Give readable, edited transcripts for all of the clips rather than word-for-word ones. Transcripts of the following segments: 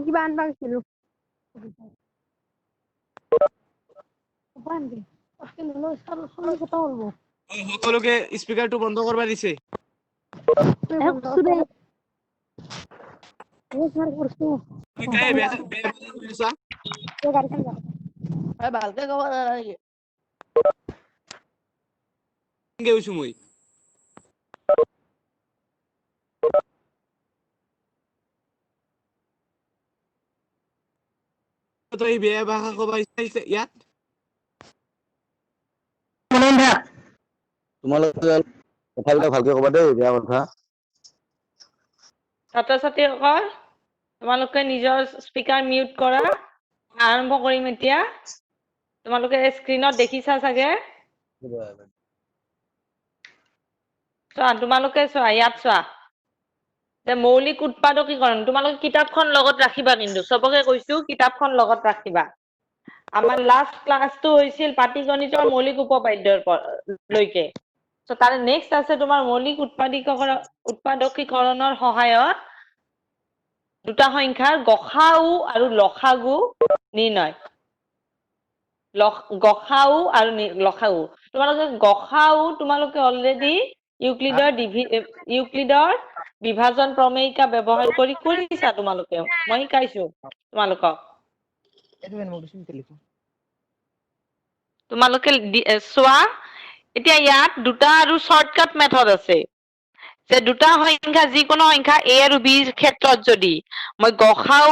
কিবা আনবা গৈছিলো সকলোকে স্পিকাৰটো বন্ধ কৰিব দিছে ভালকে কব নালাগে গৈছো মই তই বেয়া ভাষা কব বিচাৰিছে ইয়াত তোমালোকে কথাবিলাক ভালকে কবা দেই বেয়া কথা ছাত্ৰ ছাত্ৰীসকল তোমালোকে নিজৰ স্পিকাৰ মিউট কৰা আৰম্ভ কৰিম এতিয়া তোমালোকে স্ক্ৰিনত দেখিছা চাগে চোৱা তোমালোকে চোৱা ইয়াত চোৱা যে মৌলিক উৎপাদকীকৰণ তোমালোকে কিতাপখন লগত ৰাখিবা কিন্তু সবকে কৈছো কিতাপখন লগত ৰাখিবা আমাৰ লাষ্ট ক্লাসটো হৈছিল পাটিগণিতৰ মৌলিক উপপাদ্যৰ লৈকে সো তাৰে নেক্সট আছে তোমাৰ মৌলিক উৎপাদকীকৰণৰ সহায়ত দুটা সংখ্যাৰ গসাউ আৰু লসাগু নিৰ্ণয় গসাউ আৰু লসাগু তোমালোকে গসাউ তোমালোকে অলৰেডি ইউক্লিডৰ বিভাজন প্ৰমেয়িকা ব্যৱহাৰ কৰি কৰিছা তোমালোকে মই শিকাইছো তোমালোকক তোমালোকে চোৱা এতিয়া ইয়াত দুটা আৰু শৰ্টকাট মেথড আছে যে দুটা সংখ্যা যিকোনো সংখ্যা a আৰু b ৰ ক্ষেত্ৰত যদি মই গসাউ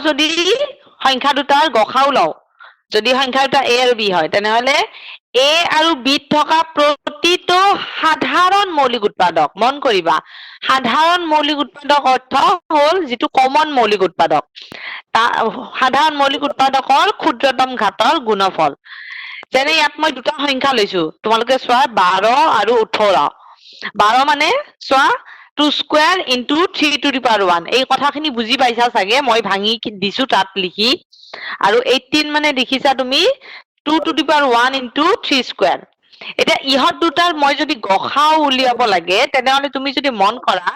যদি সংখ্যা দুটাৰ গসাউ লওঁ যদি সংখ্যা দুটা a আৰু b হয় তেনেহলে a আৰু b ত থকা প্ৰতিটো সাধাৰণ মৌলিক উৎপাদক মন কৰিবা সাধাৰণ মৌলিক উৎপাদক অৰ্থ হ'ল যেটো কমন মৌলিক উৎপাদক সাধাৰণ মৌলিক উৎপাদকৰ ক্ষুদ্ৰতম ঘাতৰ গুণফল যেনে ইয়াত মই দুটা সংখ্যা লৈছো তোমালোকে চোৱা 12 আৰু 18 12 মানে চোৱা 2 square into 3 to the power 1 এই কথাখিনি বুজি পাইছা চাগে মই ভাঙি দিছো তাত লিখি আৰু 18 মানে দেখিছা তুমি 2 to the power 1 into 3 square এটা ইহত দুটাৰ মই যদি গসাউ উলিয়াব লাগে তেনেহলে তুমি যদি মন কৰা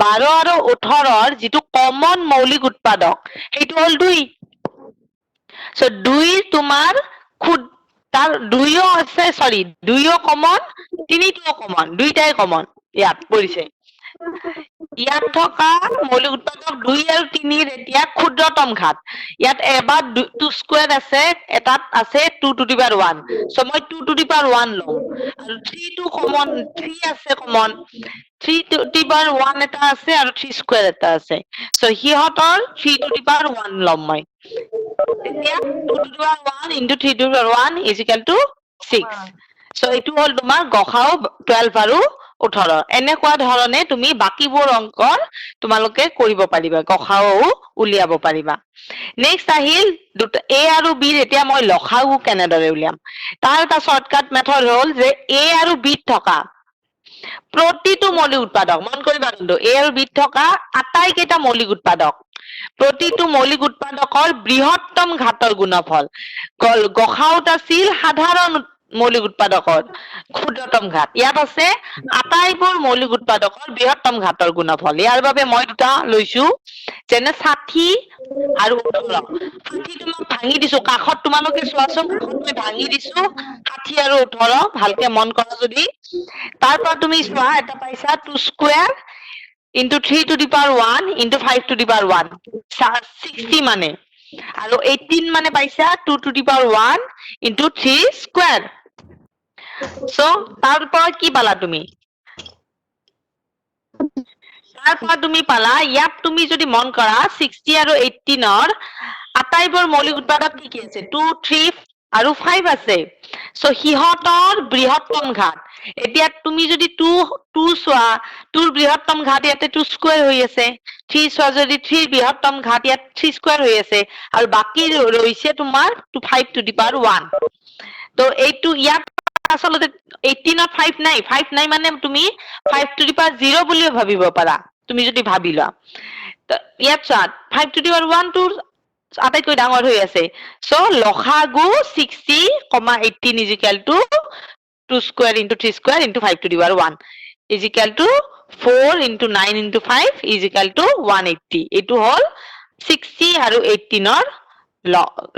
12 আৰু 18 ৰ যেটো কমন মৌলিক উৎপাদক সেইটো হল 2 সো 2 তোমাৰ তাৰ দুইও আছে সৰি দুইও কমন তিনিটো কমন দুইটাই কমন ইয়াত পৰিছে ইয়াত থকা মৌলিক উৎপাদক 2 আৰু 3 ৰ এতিয়া ক্ষুদ্ৰতম ঘাত ইয়াত এবাৰ 2 স্কয়াৰ আছে এটাত আছে 2 টু দি পাৱাৰ 1 সো মই 2 টু দি পাৱাৰ 1 লম আৰু 3 টো কমন 3 আছে কমন 3 টু দি পাৱাৰ 1 এটা আছে আৰু 3 স্কয়াৰ এটা আছে সো হিহতৰ 3 টু দি পাৱাৰ 1 লম মই তেতিয়া 2 to the power 1 into 3 to the power 1 is equal to 6 so এটো হল তোমাৰ গসাউ 12 আৰু 18 এনেকুৱা ধৰণে তুমি বাকিবোৰ অংকৰ তোমালোকে কৰিব পাৰিবা গসাউ উলিয়াব পাৰিবা নেক্সট আহিল a আৰু b এতিয়া মই লসাউ কেনেদৰে উলিয়াম তাৰ এটা শৰ্টকাট মেথড হ'ল যে a আৰু b থকা প্ৰতিটো মৌলিক উৎপাদক মন কৰিবা কিন্তু a আৰু b থকা আটাইকেইটা মৌলিক উৎপাদক প্ৰতিটো মৌলিক উৎপাদকৰ বৃহত্তম ঘাতৰ গুণফল গসাউত আছিল সাধাৰণ মৌলিক উৎপাদকৰ ক্ষুদ্ৰতম ঘাত ইয়াত আছে আটাইবোৰ মৌলিক উৎপাদকৰ বৃহত্তম ঘাতৰ গুণফল ইয়াৰ বাবে মই দুটা লৈছো যেনে 60 আৰু 18 60 তোমাক ভাঙি দিছো কাখত তোমালোকে চোৱাচোন কাখত মই ভাঙি দিছো 60 আৰু 18 ভালকে মন কৰা যদি তাৰ পৰা তুমি চোৱা এটা পাইছা 2 square into 3 to the power 1 into 5 to the power 1 60 মানে আৰু 18 মানে পাইছা 2 to the power 1 into 3 square so তাৰ পৰা কি পালা তুমি তাৰ পৰা তুমি পালা ইয়াত তুমি যদি মন কৰা 60 আৰু 18 ৰ আটাইবোৰ মৌলিক উৎপাদক কি আছে 2 3 আৰু 5 আছে সো হিহতৰ বৃহত্তম ঘাত এতিয়া তুমি যদি 2 চোৱা 2 ৰ বৃহত্তম ঘাত ইয়াতে 2 স্কয়াৰ হৈ আছে 3 চোৱা যদি 3 বৃহত্তম ঘাত ইয়াত 3 স্কয়াৰ হৈ আছে আৰু বাকি ৰৈছে তোমাৰ 5 টু দি পাৱাৰ 1 তো এইটো ইয়াত আসলে 18 ত 5 নাই মানে তুমি 5 টু দি পাৱাৰ 0 বুলি ভাবিব পাৰা তুমি যদি ভাবিলা তো ইয়াত চোৱা 5 টু দি পাৱাৰ 1 টু আটাইতকৈ ডাঙৰ হৈ আছে সো লসাগু 60, 18 is equal to 2 square into 3 square into 5 to the power 1 is equal to 4 into 9 into 5 is equal to 180 এটো হল 60 আৰু 18 ৰ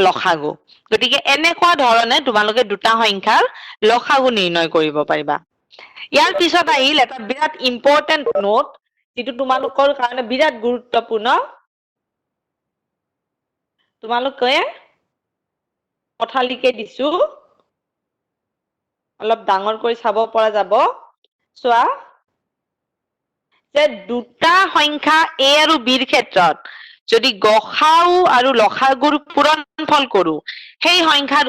লসাগু গতিকে এনেকুৱা ধৰণে তোমালোকে দুটা সংখ্যাৰ লসাগু নিৰ্ণয় কৰিব পাৰিবা ইয়াৰ পিছত আহিল এটা বিৰাট ইম্পৰ্টেন্ট নোট যেটো তোমালোকৰ কাৰণে বিৰাট গুৰুত্বপূৰ্ণ তোমালোকে কথা লিখে দিছো অলপ ডাঙৰ কৰি চাব পৰা যাব সোৱা যে দুটা সংখ্যা a আৰু b ৰ ক্ষেত্ৰত যদি গসাউ আৰু লসাগুৰ পূৰণফল কৰো সেই সংখ্যাৰ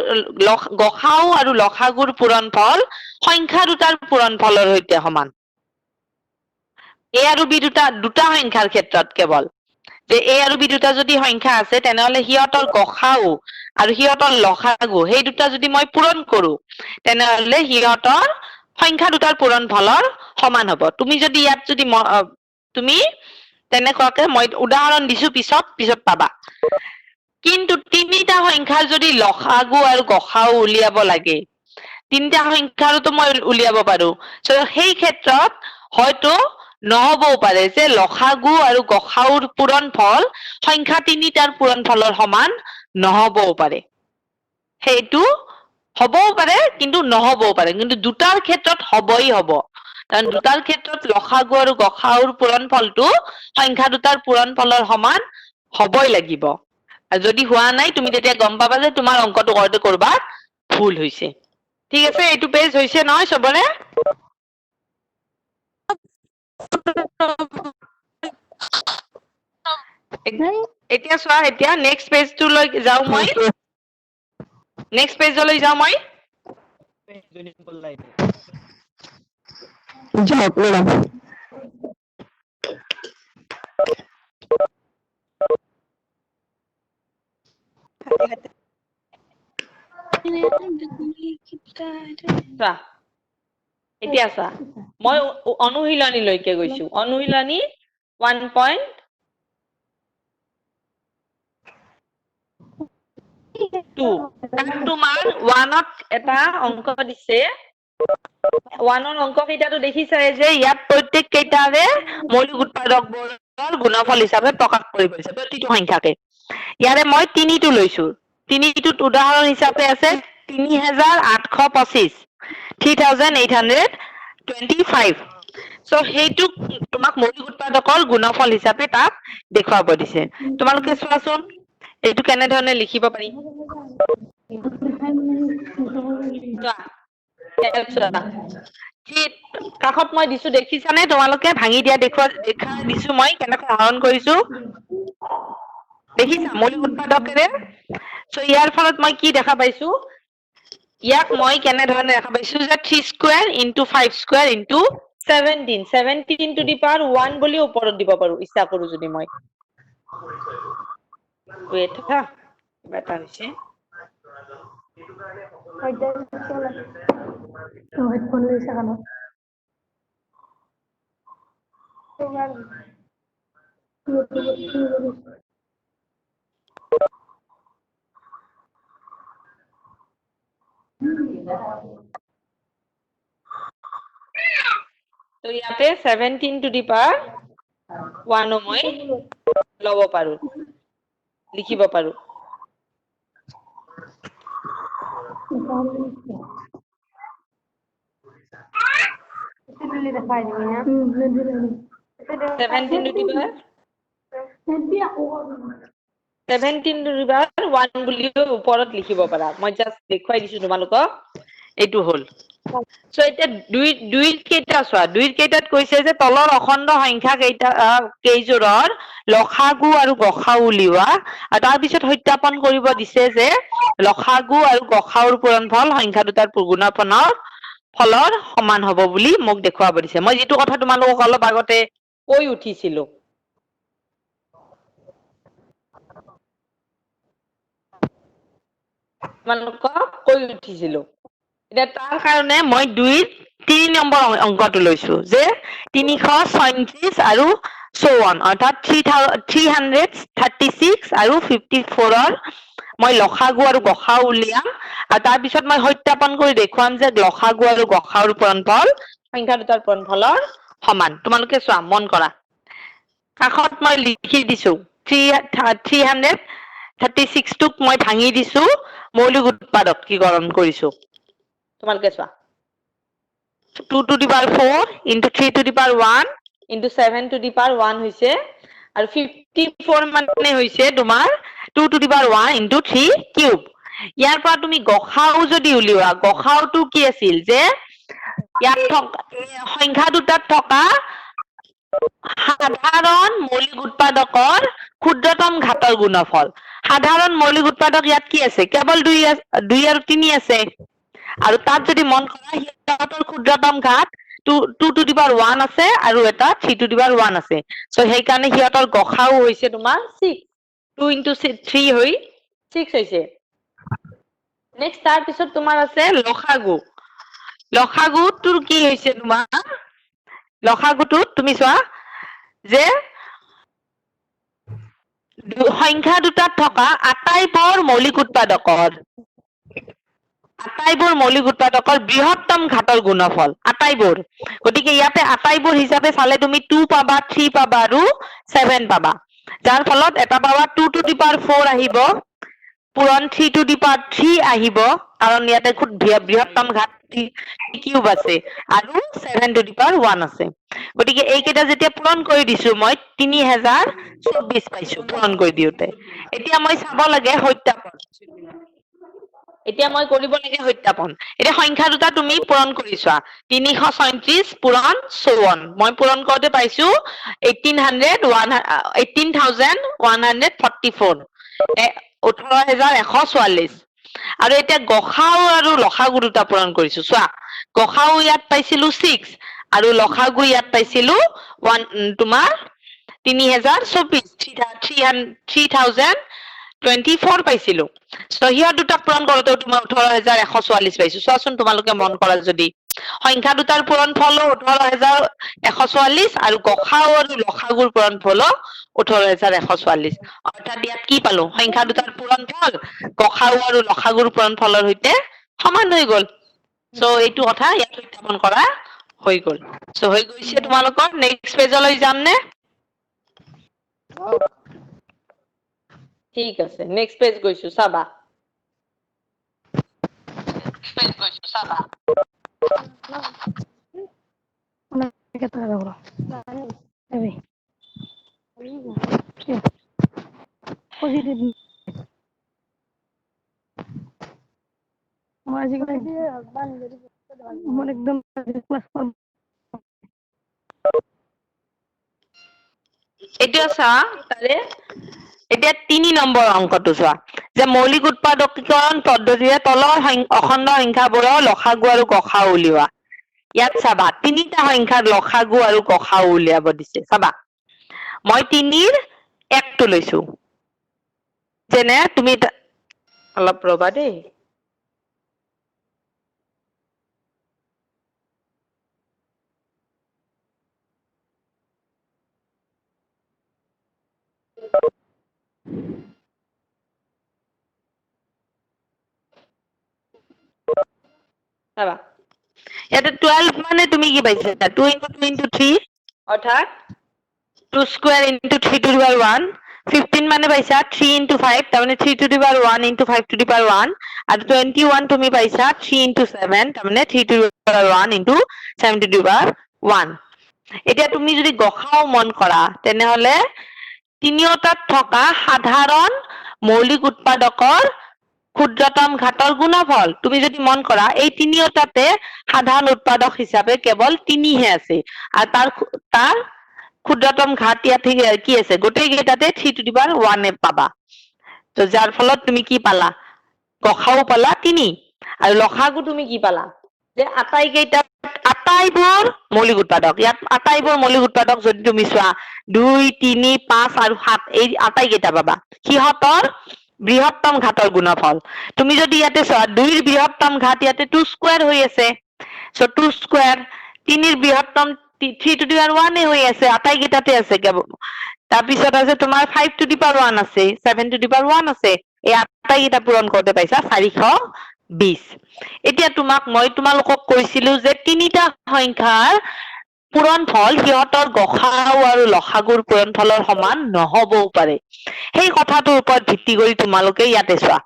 গসাউ আৰু লসাগুৰ পূৰণফল সংখ্যা দুটাৰ পূৰণফলৰ সৈতে সমান a আৰু b দুটা সংখ্যাৰ ক্ষেত্ৰত কেৱল যে a আৰু b দুটা যদি সংখ্যা আছে তেনেহলে হিয়তৰ গসাউ আৰু হিয়তৰ লসাগু সেই দুটা যদি মই পূৰণ কৰো তেনেহলে হিয়তৰ সংখ্যা দুটাৰ পূৰণফলৰ সমান হ'ব তুমি যদি ইয়াত যদি তুমি তেনেকুৱাকে মই উদাহৰণ দিছো পিছত পাবা কিন্তু তিনিটা সংখ্যাৰ যদি লসাগু আৰু গসাউ উলিয়াব লাগে তিনিটা সংখ্যাৰতো মই উলিয়াব পাৰো সো সেই ক্ষেত্ৰত হয়তো নহবও পাৰে যে লসাগু আৰু গসাউৰ পূৰণফল সংখ্যা তিনিটাৰ পূৰণফলৰ সমান নহবও পাৰে সেইটো হবও পাৰে কিন্তু নহবও পাৰে কিন্তু দুটাৰ ক্ষেত্ৰত হবই হ'ব কাৰণ দুটাৰ ক্ষেত্ৰত লসাগু আৰু গসাউৰ পূৰণফলটো সংখ্যা দুটাৰ পূৰণফলৰ সমান হবই লাগিব আৰু যদি হোৱা নাই তুমি তেতিয়া গম পাবা যে তোমাৰ অংকটো কৰতে কৰবা ভুল হৈছে ঠিক আছে এইটো পেজ হৈছে নহয় সবৰে এতিয়া সোৱা এতিয়া নেক্সট পেজটো লৈ যাও মই নেক্সট পেজলৈ যাও মই এতিয়া চা মই অনুশীলনী লৈকে গৈছো অনুশীলনী 1.2 তোমাৰ 1ত এটা অংক দিছে 1ৰ অংক কেইটাটো দেখিছাই যে ইয়াত প্ৰত্যেক কেইটাৰে মৌলিক উৎপাদকবোৰৰ গুণফল হিচাপে প্ৰকাশ কৰিব দিছে প্ৰতিটো সংখ্যাকে ইয়াৰে মই তিনিটো লৈছো তিনিটোত উদাহৰণ হিচাপে আছে 3825 3825 সো হেইটো তোমাক মৌলিক উৎপাদকৰ গুণফল হিচাপে তাক দেখুৱাব দিছে তোমালোকে চোৱাচোন এইটো কেনে ধৰণে লিখিব পাৰি কাষত মই দিছো দেখিছানে তোমালোকে ভাঙি দিয়া দেখা দিছো মই কেনেকৈ আহৰণ কৰিছো দেখিছা মৌলিক উৎপাদকেৰে সো ইয়াৰ ফলত মই কি দেখা পাইছো ইয়াক মই কেনে ধৰণে দেখা পাইছো যে 3 square into 5 square into 17 to the power 1 বুলি ওপৰত দিব পাৰো ইচ্ছা কৰো যদি মই ওয়েট হা বেটা হৈছে হেডফোন লৈছে কাণত তো ইয়াতে 17 to the power 1 মই লব পাৰো লিখিব পাৰো দিলি দেখাই দিবি না 17 to the power 17 to the power 1 বুলি ওপৰত লিখিব পাৰা মই জাস্ট দেখুৱাই দিছো তোমালোকক এইটো হল সো এটা দুই কেইটা সোৱা দুই কেইটাত কৈছে যে তলৰ অখণ্ড সংখ্যা কেইটা কেইজোৰৰ লসাগু আৰু গসাউ উলিওৱা আৰু তাৰ পিছত সত্যাপন কৰিব দিছে যে লসাগু আৰু গসাউৰ পূৰণফল সংখ্যা দুটাৰ গুণফলৰ সমান হ'ব বুলি মোক দেখুৱাব দিছে মই যেটো কথা তোমালোকক অলপ আগতে কৈ উঠিছিলো এতিয়া তাৰ কাৰণে মই 3 নম্বৰ অংকটো লৈছো যে 336 আৰু so on অৰ্থাৎ 336 আৰু 54ৰ মই লসাগু আৰু গসাউ উলিয়াম আৰু তাৰ পিছত মই সত্যাপন কৰি দেখুৱাম যে লসাগু আৰু গসাউৰ পূৰণফল সংখ্যা দুটাৰ পূৰণফলৰ সমান তোমালোকে চোৱা মন কৰা কাষত মই লিখি দিছো 336 টোক মই ভাঙি দিছো মৌলিক উৎপাদকীকৰণ কৰিছো তোমালোকে চোৱা 2 to the power 4 into 3 to the power 1 into 7 to the power 1 হৈছে আৰু 54 মানে হৈছে তোমাৰ 2 to the power 1 into 3 cube ইয়াৰ পৰা তুমি গসাউ যদি উলিওৱা গসাউটো কি আছিল যে ইয়াত থকা সংখ্যা দুটাত থকা সাধাৰণ মৌলিক উৎপাদকৰ ক্ষুদ্ৰতম ঘাতৰ গুণফল সাধাৰণ মৌলিক উৎপাদক ইয়াত কি আছে কেৱল 2 আৰু 3 আছে আৰু তাত যদি মন কৰা হিহঁতৰ ক্ষুদ্ৰতম ঘাত 2 to the power 1 আছে আৰু এটা 3 to the power 1 আছে সো সেই কাৰণে হিহঁতৰ গসাউ হৈছে তোমাৰ 6 2 into 3 হৈ 6 হৈছে নেক্সট তাৰ পিছত তোমাৰ আছে লসাগুটোৰ কি হৈছে তোমাৰ লসাগুটোত তুমি চোৱা যে সংখ্যা দুটাত থকা আটাইবোৰ মৌলিক উৎপাদকৰ বৃহত্তম ঘাতৰ গুণফল আটাইবোৰ গতিকে ইয়াতে আটাইবোৰ হিচাপে চালে তুমি 2 পাবা 3 পাবা আৰু 7 পাবা যাৰ ফলত এটা পাবা 2 to the power 4 আহিব পূৰণ 3 to the power 3 আহিব কাৰণ ইয়াতে খুব বৃহত্তম ঘাত কিউব আছে আৰু 7 to the power 1 আছে গতিকে এইকেইটা যেতিয়া পূৰণ কৰি দিছো মই 3024 পাইছো পূৰণ কৰি দিওতে এতিয়া মই চাব লাগে সত্যাপন এতিয়া মই কৰিব লাগে সত্যাপন এতিয়া সংখ্যা দুটা তুমি পূৰণ কৰিছা 337 পূৰণ 54 মই পূৰণ কৰোতে পাইছো 18144 18144 আৰু এতিয়া গসাউ আৰু লসাগু দুটা পূৰণ কৰিছো চোৱা গসাউ ইয়াত পাইছিলো 6 আৰু লসাগু ইয়াত পাইছিলো তোমাৰ 3024 পাইছিলো সো হিয়া দুটা পূৰণ কৰোতে তোমাৰ 18144 পাইছো চোৱাচোন তোমালোকে মন কৰা যদি সংখ্যা দুটাৰ পূৰণফল 18144 আৰু গসাউ আৰু লসাগুৰ পূৰণফল 18144 অৰ্থাৎ ইয়াত কি পালো সংখ্যা দুটাৰ পূৰণফল গসাউ আৰু লসাগুৰ পূৰণফলৰ সৈতে সমান হৈ গল সো এইটো কথা ইয়াত সত্যাপন কৰা হৈ গল সো হৈ গৈছে তোমালোকৰ নেক্সট পেজলৈ যাম নে ঠিক আছে নেক্সট পেজ গৈছো চাবা একদম এতিয়া চা তাৰে এতিয়া 3 নম্বৰ অংকটো চোৱা যে মৌলিক উৎপাদকীকৰণ পদ্ধতিৰে তলৰ অখণ্ড সংখ্যাবোৰৰ লসাগু আৰু গসাউ উলিওৱা ইয়াত চাবা তিনিটা সংখ্যাৰ লসাগু আৰু গসাউ উলিয়াব দিছে চাবা মই 3ৰ 1টো লৈছো যেনে তুমি অলপ ৰবা দেই চাবা ইয়াতে 12 মানে তুমি কি পাইছা 2 into 2 into 3 অৰ্থাৎ 2 square into 3 to the power 1 15 মানে পাইছা 3 into 5 তাৰমানে 3 to the power 1 into 5 to the power 1 আৰু 21 তুমি পাইছা 3 into 7 তাৰমানে 3 to the power 1 into 7 to the power 1 এতিয়া তুমি যদি গসাউ মন কৰা তেনেহলে তিনিওটাত থকা সাধাৰণ মৌলিক উৎপাদকৰ ক্ষুদ্ৰতম ঘাতৰ গুণফল তুমি যদি মন কৰা এই তিনিওটাতে সাধাৰণ উৎপাদক হিচাপে কেৱল 3 হে আছে আৰু তাৰ ক্ষুদ্ৰতম ঘাত ইয়াত কি আছে গোটেই কেইটাতে 3 to the power 1 এ পাবা তো যাৰ ফলত তুমি কি পালা গসাউ পালা 3 আৰু লসাগু তুমি কি পালা যে আটাইবোৰ মৌলিক উৎপাদক ইয়াত আটাইবোৰ মৌলিক উৎপাদক যদি তুমি চোৱা 2 3 5 আৰু 7 এই আটাই কেইটা পাবা কিহতৰ বৃহত্তম ঘাতৰ গুণফল তুমি যদি ইয়াতে চোৱা 2 ৰ বৃহত্তম ঘাত ইয়াতে 2 স্কয়াৰ হৈ আছে সো 2 স্কয়াৰ 3 ৰ বৃহত্তম 3 to the power 1 হৈ আছে আটাইকেইটাতে আছে কেৱল তাৰপিছত আছে তোমাৰ 5 to the power 1 আছে 7 to the power 1 আছে এই আটাইকেইটা পূৰণ কৰোঁতে পাইছা 420 এতিয়া তোমালোকক কৈছিলো যে তিনিটা সংখ্যাৰ পূৰণফল সিহঁতৰ গসাউ আৰু লসাগুৰ পূৰণফলৰ সমান নহবও পাৰে সেই কথাটোৰ ওপৰত ভিত্তি কৰি তোমালোকে ইয়াতে চোৱা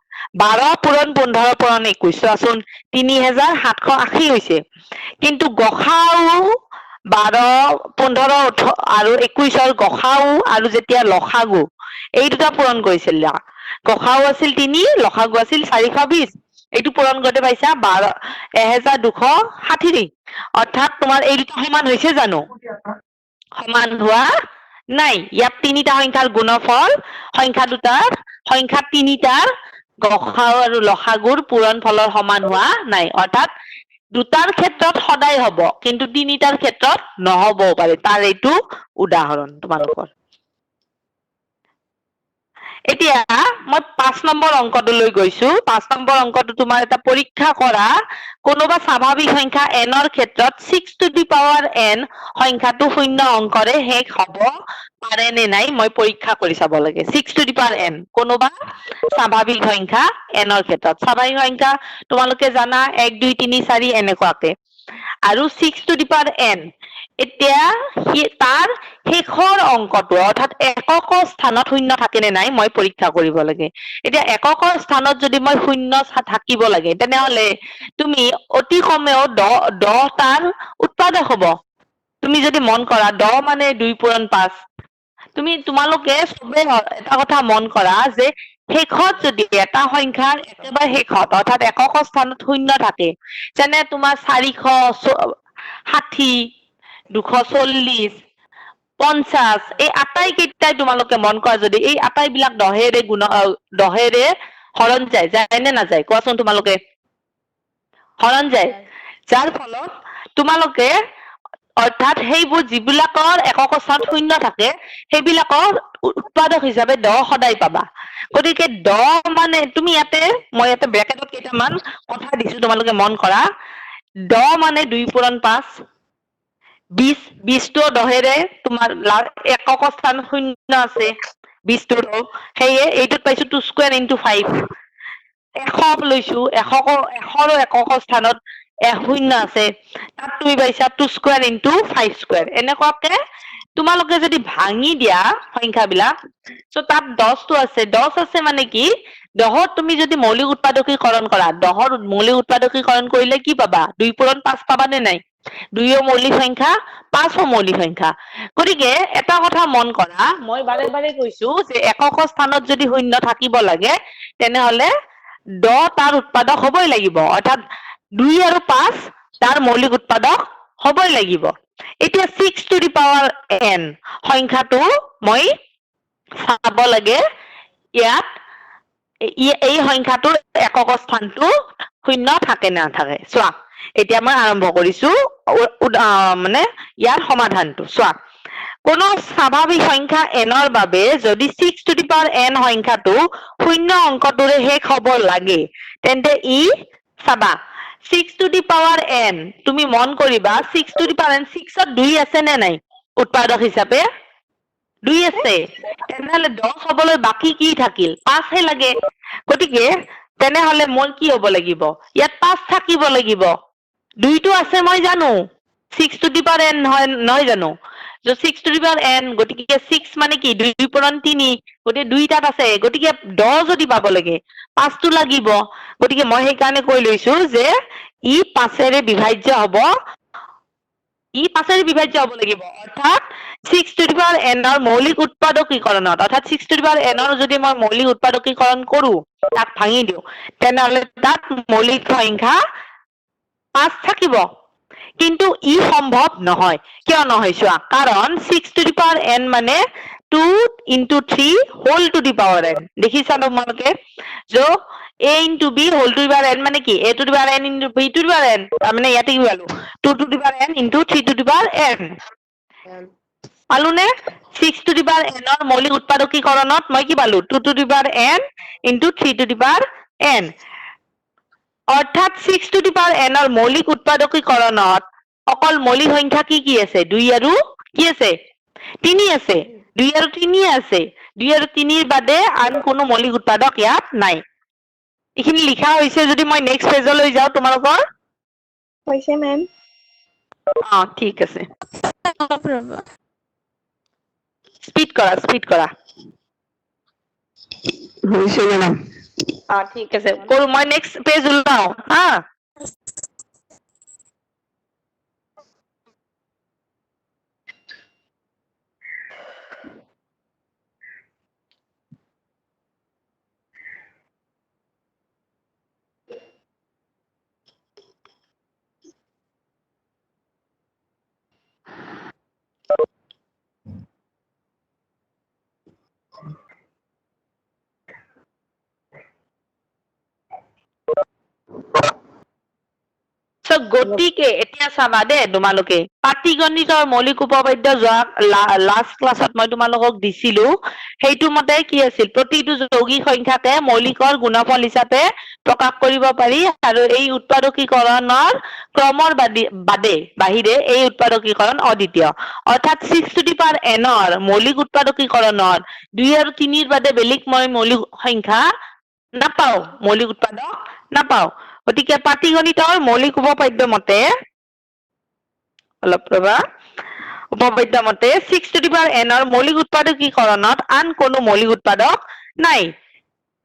12 পূৰণ 15 পূৰণ 21 চোৱাচোন 3780 হৈছে কিন্তু গসাউ 12 15 আৰু 21ৰ গসাউ আৰু যেতিয়া লসাগু এই দুটা পূৰণ কৰিছিল গসাউ আছিল 3 লসাগু আছিল 420 এইটো পূৰণ কৰতে পাইছা 1260 অৰ্থাৎ তোমাৰ এই দুটা সমান হয়েছে জানো সমান হোৱা নাই ইয়াত তিনিটা সংখ্যাৰ গুণফল সংখ্যা তিনিটাৰ গসাউ আৰু লসাগুৰ পূৰণফলৰ সমান হোৱা নাই অৰ্থাৎ দুটাৰ ক্ষেত্ৰত সদায় হ'ব কিন্তু তিনিটাৰ ক্ষেত্ৰত নহবও পাৰে তাৰ এইটো উদাহৰণ তোমালোকৰ এতিয়া মই 5 নম্বৰ অংকটোলৈ গৈছো 5 নম্বৰ অংকটো তোমাৰ এটা পৰীক্ষা কৰা কোনোবা স্বাভাৱিক সংখ্যা n ৰ ক্ষেত্ৰত 6 to the power n সংখ্যাটো শূন্য অংকৰে শেষ হ'ব পাৰে নে নাই মই পৰীক্ষা কৰি চাব লাগে 6 to the power n কোনোবা স্বাভাৱিক সংখ্যা n ৰ ক্ষেত্ৰত স্বাভাৱিক সংখ্যা তোমালোকে জানা 1 2 3 4 এনেকুৱাকে আৰু 6 to the power n এতিয়া তাৰ শেষৰ অংকটো অৰ্থাৎ একক স্থানত শূন্য থাকে নে নাই মই পৰীক্ষা কৰিব লাগে এতিয়া একক স্থানত যদি মই শূন্য থাকিব লাগে তেনেহলে তুমি অতি কমেও 10 তাৰ উৎপাদক হ'ব তুমি যদি মন কৰা 10 মানে 2 পূৰণ 5 তোমালোকে সবে এটা কথা মন কৰা যে শেষত যদি এটা সংখ্যাৰ একেবাৰে শেষত অৰ্থাৎ একক স্থানত শূন্য থাকে যেনে তোমাৰ 460 240 50 এই আটাইকেইটাই তোমালোকে মন কৰা যদি এই আটাইবিলাক দহেৰে হৰণ যায় নে নাযায় কোৱাচোন তোমালোকে হৰণ যায় যাৰ ফলত তোমালোকে অৰ্থাৎ সেইবোৰ যিবিলাকৰ একক স্থানত শূন্য থাকে সেইবিলাকৰ উৎপাদক হিচাপে 10 সদায় পাবা গতিকে 10 মানে তুমি মই ইয়াতে ব্ৰেকেটত কেইটামান কথা দিছো তোমালোকে মন কৰা 10 মানে 2 পূৰণ 5 20 টো দহেৰে তোমাৰ একক স্থান শূন্য আছে 20 টো সেয়ে এইটোত পাইছো 2 স্কয়াৰ ইনটু 5 একক লৈছো এশৰো একক স্থানত শূন্য আছে তাত তুমি পাইছা 2 স্কয়াৰ ইনটু 5 স্কয়াৰ এনেকুৱাকে তোমালোকে যদি ভাঙি দিয়া সংখ্যাবিলাক সো তাত 10 টো আছে 10 আছে মানে কি 10 তুমি যদি মৌলিক উৎপাদকীকৰণ কৰা 10 মৌলিক উৎপাদকীকৰণ কৰিলে কি পাবা 2 পূৰণ 5 পাবা নে নাই 2 মৌলিক সংখ্যা 5 মৌলিক সংখ্যা গতিকে এটা কথা মন কৰা মই বাৰে বাৰে কৈছো যে একক স্থানত যদি শূন্য থাকিব লাগে তেনেহলে 10 তাৰ উৎপাদক হ'বই লাগিব অৰ্থাৎ 2 আৰু 5 তাৰ মৌলিক উৎপাদক হ'বই লাগিব এতিয়া 6 to the power n সংখ্যাটো মই চাব লাগে ইয়াত এই সংখ্যাটোৰ একক স্থানটো শূন্য থাকে না থাকে চোৱা এতিয়া মই আৰম্ভ কৰিছো মানে ইয়াৰ সমাধানটো চোৱা কোনো স্বাভাৱিক সংখ্যা n ৰ বাবে যদি 6 to the power n সংখ্যাটো শূন্য অংকটোৰে শেষ হ'ব লাগে তেন্তে ই চাবা 6 to the power n তুমি মন কৰিবা 6 to the power n 6 ত 2 আছে নে নাই উৎপাদক হিচাপে 2 আছে তেনেহলে 10 হ'বলৈ বাকি কি থাকিল 5 হে লাগে গতিকে তেনেহলে মোৰ কি হ'ব লাগিব ইয়াত 5 থাকিব লাগিব 2 টো আছে মই জানো 6 to the power n নহয় জানো जो 6 to the power n গটিকে 6 মানে কি 2 পূৰণ 3 গটিকে 2 তাত আছে গটিকে 10 যদি পাব লাগে 5 টো লাগিব গটিকে মই সেই কাৰণে কৈ লৈছো যে ই 5 ৰে বিভাজ্য হ'ব লাগিব অৰ্থাৎ 6 to the power n ৰ মৌলিক উৎপাদকীকৰণত অৰ্থাৎ 6 to the power n ৰ যদি মই মৌলিক উৎপাদকীকৰণ কৰো তাক ভাঙি দিও তেনেহলে তাত মৌলিক সংখ্যা 5 থাকিব কিন্তু ই সম্ভৱ নহয় কিয় নহয় চোৱা কাৰণ 6 to the power n মানে 2 into 3 whole to the power n দেখিছা তোমালোকে जो a into b whole to the power n মানে কি a to the power n into b to the power n মানে ইয়াতে কি পালো 2 to the power n into 3 to the power n পালুনে 6 to the power n ৰ মৌলিক উৎপাদকীকৰণত মই কি পালো 2 to the power n into 3 to the power n অৰ্থাৎ 6 to the power n ৰ মৌলিক উৎপাদকীকৰণত অকল মৌলিক সংখ্যা কি আছে 2 আৰু কি আছে 3 আছে 2 আৰু 3 আছে 2 আৰু 3 বাদে আন কোনো মৌলিক উৎপাদক ইয়াত নাই এইখিনি লিখা হৈছে যদি মই নেক্সট পেজলৈ যাও তোমালোকৰ হৈছে মেম ঠিক আছে স্পিড কৰা হৈছে মেডাম ঠিক আছে কৰো মই নেক্সট পেজ ওলাও হা গতিকে এতিয়া চাবা দে তোমালোকে পাটিগণিতৰ মৌলিক উপপাদ্য লাষ্ট ক্লাছত মই তোমালোকক দিছিলো সেইটো মতে কি আছিল প্ৰতিটো যৌগিক সংখ্যাকে মৌলিকৰ গুণফল হিচাপে প্ৰকাশ কৰিব পাৰি আৰু এই উৎপাদকীকৰণৰ ক্ৰমৰ বাহিৰে এই উৎপাদকীকৰণ অদ্বিতীয় অৰ্থাৎ 6 to the power n ৰ মৌলিক উৎপাদকীকৰণৰ 2 আৰু 3 ৰ বাদে বেলেগ মই মৌলিক সংখ্যা নাপাও মৌলিক উৎপাদক নাপাও গতিকে পাটিগণিতৰ মৌলিক উপপাদ্য মতে অলপ ৰবা উপপাদ্য মতে 6 to the power n ৰ মৌলিক উৎপাদকীকৰণত আন কোনো মৌলিক উৎপাদক নাই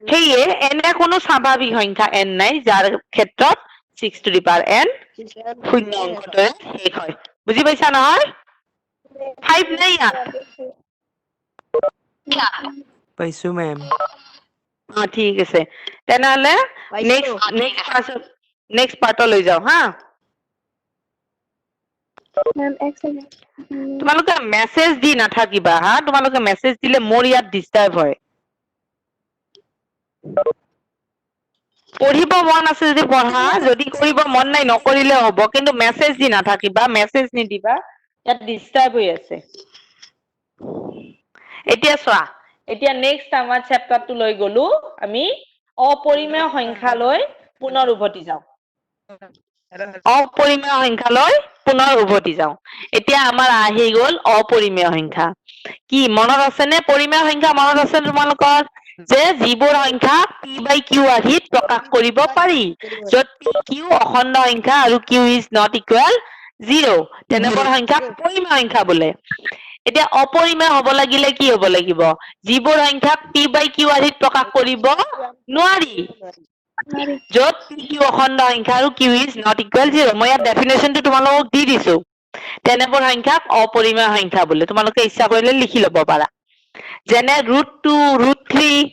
সেয়ে এনে কোনো স্বাভাৱিক সংখ্যা n নাই যাৰ ক্ষেত্ৰত 6 to the power n শূন্য অংকটোৱে শেষ হয় বুজি পাইছা নহয় 5 নাই ইয়াত পাইছো মেম ঠিক আছে তেনেহলে নেক্সট পাৰ্টলৈ যাও হা মেম এক সেকেন্ড তোমালোকে মেছেজ দি নাথাকিবা হা তোমালোকে মেছেজ দিলে মোৰ ইয়াত ডিস্টাৰ্ব হয় পঢ়িব মন আছে যদি পঢ়া যদি কৰিব মন নাই নকৰিলে হ'ব কিন্তু মেছেজ দি নাথাকিবা মেছেজ নিদিবা ইয়াত ডিস্টাৰ্ব হৈ আছে এতিয়া চোৱা এতিয়া নেক্সট আমাৰ চেপ্টাৰটো লৈ গলো আমি অপৰিমেয় সংখ্যালৈ পুনৰ উভতি যাওঁ অপৰিমেয় সংখ্যালৈ পুনৰ উভতি যাওঁ এতিয়া আমাৰ আহি গল অপৰিমেয় সংখ্যা কি মনত আছে নে পৰিমেয় সংখ্যা মনত আছে তোমালোকৰ যে যিবোৰ সংখ্যা p/q আদিত প্ৰকাশ কৰিব পাৰি য'ত p/q অখণ্ড সংখ্যা আৰু q is not equal 0 তেনেবোৰ সংখ্যা পৰিমেয় সংখ্যা বোলে এতিয়া অপৰিমেয় হ'ব লাগিলে কি হ'ব লাগিব যিবোৰ সংখ্যা p/q আদিত প্ৰকাশ কৰিব নোৱাৰি য'ত p/q অখণ্ড সংখ্যা আৰু q is not equal 0 মই ইয়াত ডেফিনেশ্যনটো তোমালোকক দি দিছো তেনেবোৰ সংখ্যাক অপৰিমেয় সংখ্যা বোলে তোমালোকে ইচ্ছা কৰিলে লিখি ল'ব পাৰা যেনে √2 √3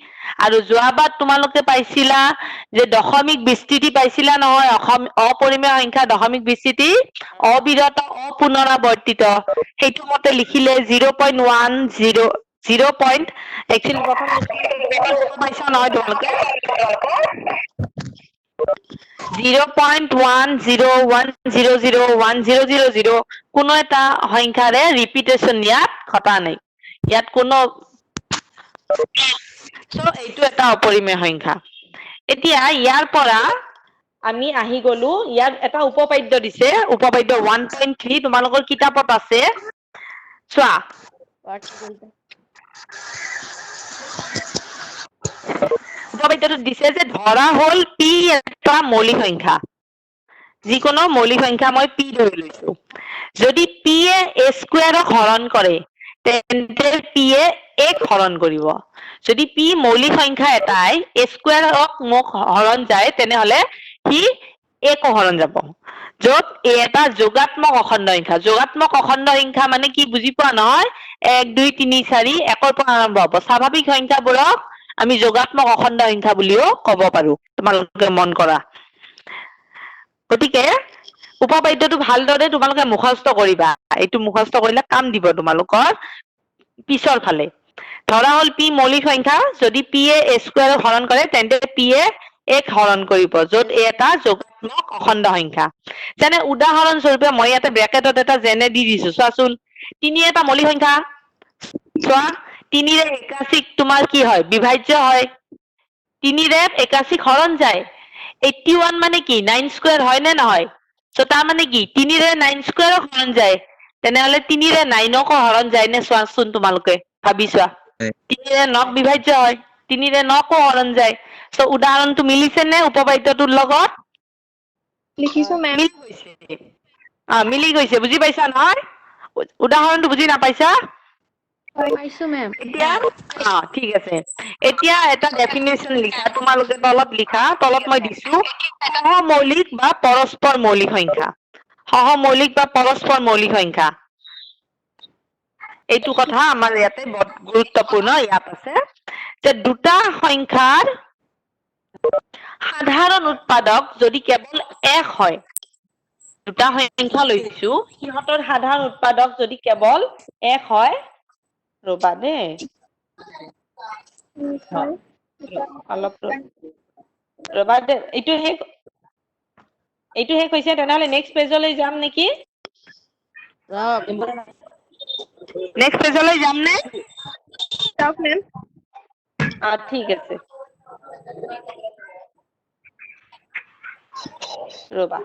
আৰু যোৱাবাৰ তোমালোকে পাইছিলা যে দশমিক বিস্তৃতি পাইছিলা নহয় অপৰিমেয় সংখ্যা দশমিক বিস্তৃতি অবিৰত অপুনৰাবৰ্তিত সেইটো মতে লিখিলে 0.10 একচুয়ালি প্ৰথম পাইছা নহয় তোমালোকে 0.10100100 কোনো এটা সংখ্যাৰে ৰিপিটেশন ইয়াত ঘটা নাই ইয়াত কোনো এইটো এটা অপৰিমেয় সংখ্যা এতিয়া ইয়াৰ পৰা আমি আহি গলো ইয়াত এটা উপপাদ্য দিছে উপপাদ্য 1.3 তোমালোকৰ কিতাপত আছে চোৱা উপপাদ্যটো দিছে যে ধৰা হল p এটা মৌলিক সংখ্যা যিকোনো মৌলিক সংখ্যা মই p ধৰি লৈছো যদি p এ a স্কয়াৰক হৰণ কৰে তেন্তে p এ a হৰণ কৰিব যদি p মৌলিক সংখ্যা এটাই a স্কয়াৰক মোক হৰণ যায় তেনেহলে সি a ক হৰণ যাব য'ত a এটা যোগাত্মক অখণ্ড সংখ্যা মানে কি বুজি পোৱা নহয় 1 2 3 4 1ৰ পৰা আৰম্ভ হ'ব স্বাভাৱিক সংখ্যাবোৰক আমি যোগাত্মক অখণ্ড সংখ্যা বুলিও ক'ব পাৰো তোমালোকে মন কৰা গতিকে উপপাদ্যটো ভালদৰে তোমালোকে মুখস্থ কৰিবা এইটো মুখস্থ কৰিলে কাম দিব তোমালোকৰ পিছৰ ফালে ধৰা হল p মৌলিক সংখ্যা যদি p এ a স্কয়াৰক হৰণ কৰে তেন্তে p এ এক হৰণ কৰিব য'ত a এটা যোগাত্মক অখণ্ড সংখ্যা যেনে উদাহৰণ স্বৰূপে মই ইয়াতে ব্ৰেকেটত এটা যেনে দি দিছো চোৱাচোন 3 এটা মৌলিক সংখ্যা চোৱা 3 ৰে 81 তোমাৰ কি হয় বিভাজ্য হয় 3 ৰে 81 হৰণ যায় 81 মানে কি 9 স্কয়াৰ হয় নে নহয় So তাৰ মানে কি 3 ৰে 9 স্কয়াৰক হৰণ যায় তেনেহলে 3 ৰে 9 ক হৰণ যায় নে চোৱাচোন তোমালোকে ভাবি চোৱা 3 ৰে 9 বিভাজ্য হয় 3 ৰে 9 ক হৰণ যায় সো উদাহৰণটো মিলিছে নে উপপাদ্যটোৰ লগত লিখিছো মেম মিলি গৈছে মিলি গৈছে বুজি পাইছা নহয় উদাহৰণটো বুজি নাপাইছা পাইছো মেম এতিয়া ঠিক আছে এতিয়া এটা ডেফিনেশন লিখা তোমালোকে তলত লিখা তলত মই দিছো সহমৌলিক বা পৰস্পৰ মৌলিক সংখ্যা সহমৌলিক বা পৰস্পৰ মৌলিক সংখ্যা এইটো কথা আমাৰ ইয়াতে গুৰুত্বপূৰ্ণ ইয়াত আছে যে দুটা সংখ্যাৰ সাধাৰণ উৎপাদক যদি কেৱল এক হয় দুটা সংখ্যা লৈছো সিহঁতৰ সাধাৰণ উৎপাদক যদি কেৱল এক হয় ৰবা দে অলপ ৰবা দে এইটো শেষ হৈছে তেনেহলে নেক্সট পেজলৈ যাম নেকি নেক্সট পেজলৈ যাম নে চাওক মেম ঠিক আছে ৰবা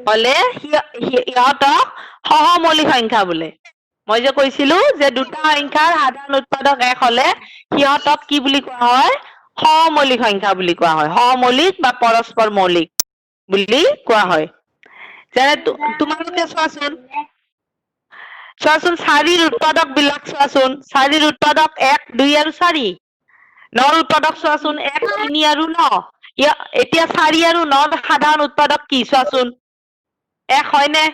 হলে সিহঁতক সহমৌলিক সংখ্যা বোলে মই যে কৈছিলো যে দুটা সংখ্যাৰ সাধাৰণ উৎপাদক এক হলে সিহঁতক কি বুলি কোৱা হয় সহমৌলিক সংখ্যা বুলি কোৱা হয় সহমৌলিক বা পৰস্পৰ মৌলিক বুলি কোৱা হয় যেনে তোমালোকে চোৱাচোন 4ৰ উৎপাদক বিলাক চোৱাচোন 4ৰ উৎপাদক 1 2 আৰু 4 9ৰ উৎপাদক চোৱাচোন 1 3 আৰু 9 এতিয়া 4 আৰু 9ৰ সাধাৰণ উৎপাদক কি চোৱাচোন 1 হয়নে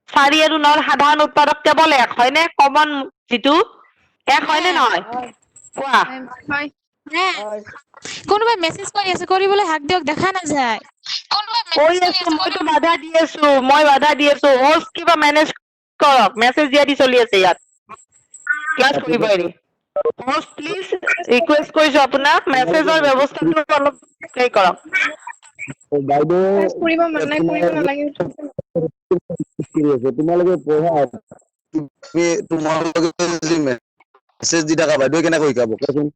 4 আৰু 9ৰ সাধাৰণ উৎপাদক কেৱল 1 হয়নে কমন যেটো 1 হয়নে নহয় কোৱা হয় কোনোবাই মেসেজ কৰি আছে কৰিবলৈ হাক দিয়ক দেখা নাযায় কৈ আছো মইতো বাধা দি আছো হোষ্ট কিবা মেনেজ কৰক মেসেজ দিয়া দি চলি আছে ইয়াত ক্লাস কৰিব পাৰি হোষ্ট প্লিজ ৰিকুৱেষ্ট কৰিছো আপোনাক মেসেজৰ ব্যৱস্থাটো অলপ হেৰি কৰক বাইদেউ কৰিব মানে কৰিব নালাগে তোমালোকে পঢ়া তোমালোকে যি মেছেজ দি থাকা বাইদেউ কেনেকৈ শিকাব কোৱাচোন